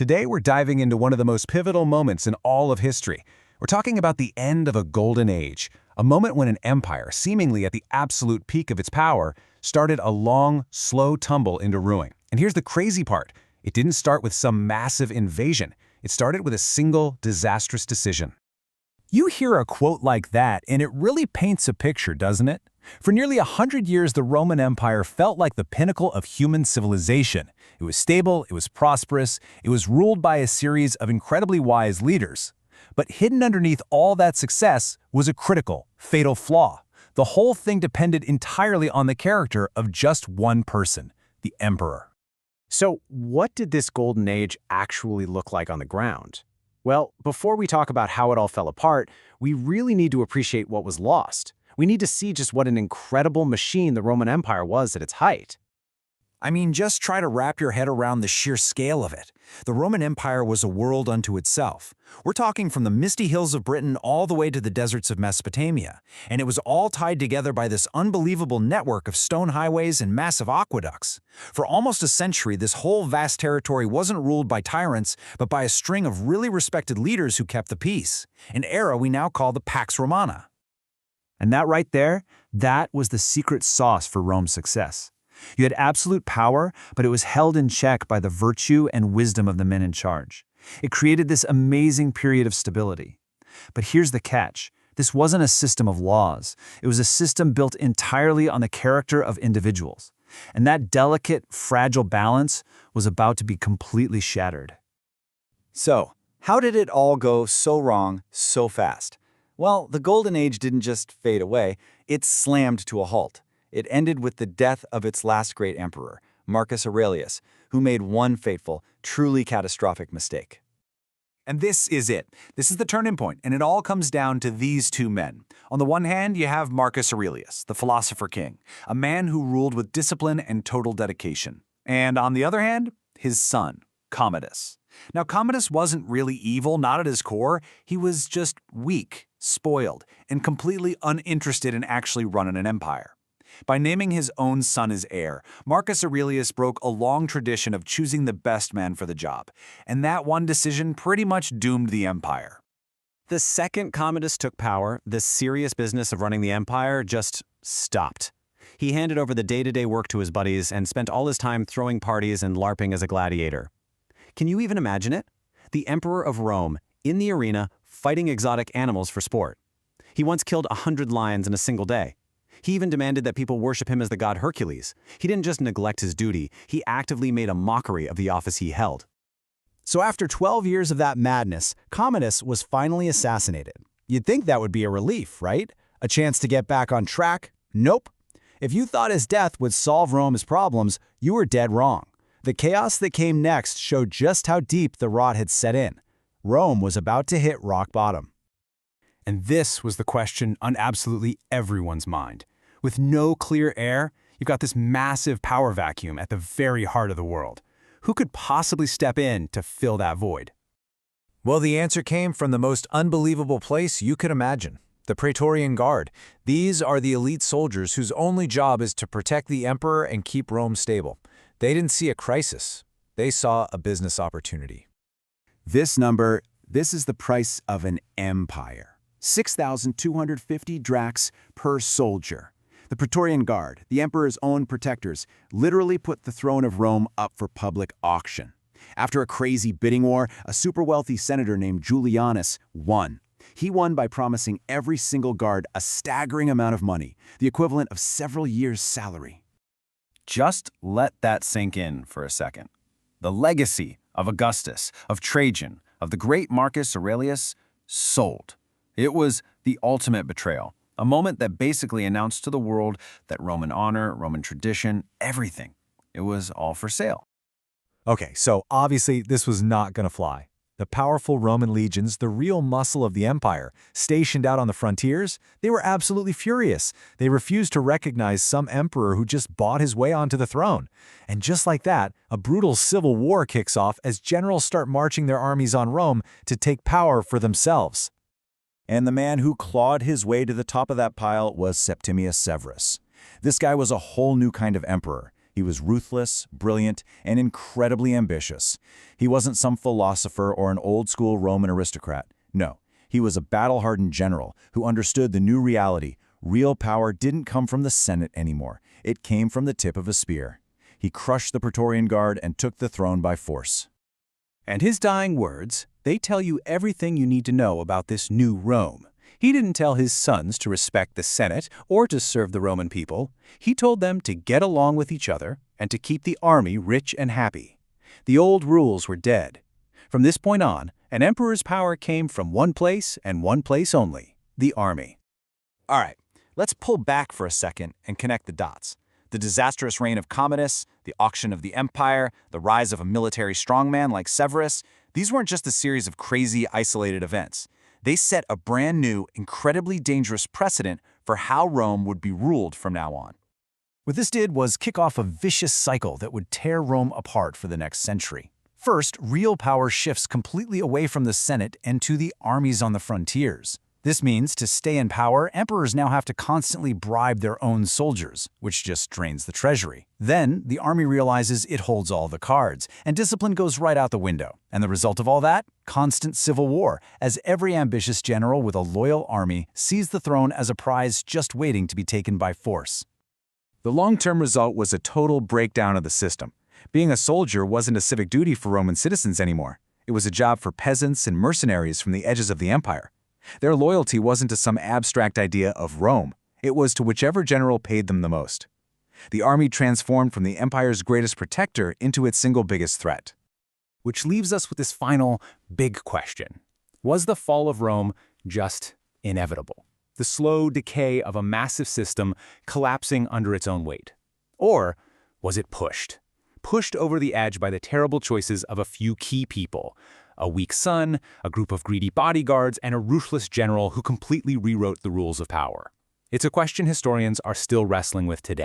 Today we're diving into one of the most pivotal moments in all of history. We're talking about the end of a golden age, a moment when an empire, seemingly at the absolute peak of its power, started a long, slow tumble into ruin. And here's the crazy part. It didn't start with some massive invasion. It started with a single, disastrous decision. You hear a quote like that, and it really paints a picture, doesn't it? For nearly 100 years, the Roman Empire felt like the pinnacle of human civilization. It was stable, it was prosperous, it was ruled by a series of incredibly wise leaders. But hidden underneath all that success was a critical, fatal flaw. The whole thing depended entirely on the character of just one person, the emperor. So, what did this golden age actually look like on the ground? Well, before we talk about how it all fell apart, we really need to appreciate what was lost. We need to see just what an incredible machine the Roman Empire was at its height. I mean, just try to wrap your head around the sheer scale of it. The Roman Empire was a world unto itself. We're talking from the misty hills of Britain all the way to the deserts of Mesopotamia, and it was all tied together by this unbelievable network of stone highways and massive aqueducts. For almost a century, this whole vast territory wasn't ruled by tyrants, but by a string of really respected leaders who kept the peace, an era we now call the Pax Romana. And that right there, that was the secret sauce for Rome's success. You had absolute power, but it was held in check by the virtue and wisdom of the men in charge. It created this amazing period of stability. But here's the catch. This wasn't a system of laws. It was a system built entirely on the character of individuals. And that delicate, fragile balance was about to be completely shattered. So, how did it all go so wrong so fast? Well, the Golden Age didn't just fade away, it slammed to a halt. It ended with the death of its last great emperor, Marcus Aurelius, who made one fateful, truly catastrophic mistake. And this is it. This is the turning point, and it all comes down to these two men. On the one hand, you have Marcus Aurelius, the philosopher king, a man who ruled with discipline and total dedication. And on the other hand, his son, Commodus. Now, Commodus wasn't really evil, not at his core. He was just weak, spoiled, and completely uninterested in actually running an empire. By naming his own son his heir, Marcus Aurelius broke a long tradition of choosing the best man for the job, and that one decision pretty much doomed the empire. The second Commodus took power, the serious business of running the empire just stopped. He handed over the day-to-day work to his buddies and spent all his time throwing parties and LARPing as a gladiator. Can you even imagine it? The Emperor of Rome, in the arena, fighting exotic animals for sport. He once killed 100 lions in a single day. He even demanded that people worship him as the god Hercules. He didn't just neglect his duty, he actively made a mockery of the office he held. So after 12 years of that madness, Commodus was finally assassinated. You'd think that would be a relief, right? A chance to get back on track? Nope. If you thought his death would solve Rome's problems, you were dead wrong. The chaos that came next showed just how deep the rot had set in. Rome was about to hit rock bottom. And this was the question on absolutely everyone's mind. With no clear heir, you've got this massive power vacuum at the very heart of the world. Who could possibly step in to fill that void? Well, the answer came from the most unbelievable place you could imagine. The Praetorian Guard. These are the elite soldiers whose only job is to protect the emperor and keep Rome stable. They didn't see a crisis. They saw a business opportunity. This is the price of an empire. 6,250 drachms per soldier. The Praetorian Guard, the emperor's own protectors, literally put the throne of Rome up for public auction. After a crazy bidding war, a super wealthy senator named Julianus won. He won by promising every single guard a staggering amount of money, the equivalent of several years' salary. Just let that sink in for a second. The legacy of Augustus, of Trajan, of the great Marcus Aurelius, sold. It was the ultimate betrayal, a moment that basically announced to the world that Roman honor, Roman tradition, everything, it was all for sale. Okay, so obviously this was not going to fly. The powerful Roman legions, the real muscle of the empire, stationed out on the frontiers, they were absolutely furious. They refused to recognize some emperor who just bought his way onto the throne. And just like that, a brutal civil war kicks off as generals start marching their armies on Rome to take power for themselves. And the man who clawed his way to the top of that pile was Septimius Severus. This guy was a whole new kind of emperor. He was ruthless, brilliant, and incredibly ambitious. He wasn't some philosopher or an old-school Roman aristocrat. No, he was a battle-hardened general who understood the new reality. Real power didn't come from the Senate anymore. It came from the tip of a spear. He crushed the Praetorian Guard and took the throne by force. And his dying words, they tell you everything you need to know about this new Rome. He didn't tell his sons to respect the Senate or to serve the Roman people. He told them to get along with each other and to keep the army rich and happy. The old rules were dead. From this point on, an emperor's power came from one place and one place only, the army. All right, let's pull back for a second and connect the dots. The disastrous reign of Commodus, the auction of the empire, the rise of a military strongman like Severus, these weren't just a series of crazy, isolated events. They set a brand new, incredibly dangerous precedent for how Rome would be ruled from now on. What this did was kick off a vicious cycle that would tear Rome apart for the next century. First, real power shifts completely away from the Senate and to the armies on the frontiers. This means to stay in power, emperors now have to constantly bribe their own soldiers, which just drains the treasury. Then, the army realizes it holds all the cards, and discipline goes right out the window. And the result of all that? Constant civil war, as every ambitious general with a loyal army sees the throne as a prize just waiting to be taken by force. The long-term result was a total breakdown of the system. Being a soldier wasn't a civic duty for Roman citizens anymore. It was a job for peasants and mercenaries from the edges of the empire. Their loyalty wasn't to some abstract idea of Rome. It was to whichever general paid them the most. The army transformed from the empire's greatest protector into its single biggest threat. Which leaves us with this final big question. Was the fall of Rome just inevitable? The slow decay of a massive system collapsing under its own weight? Or was it pushed? Pushed over the edge by the terrible choices of a few key people. A weak son, a group of greedy bodyguards, and a ruthless general who completely rewrote the rules of power. It's a question historians are still wrestling with today.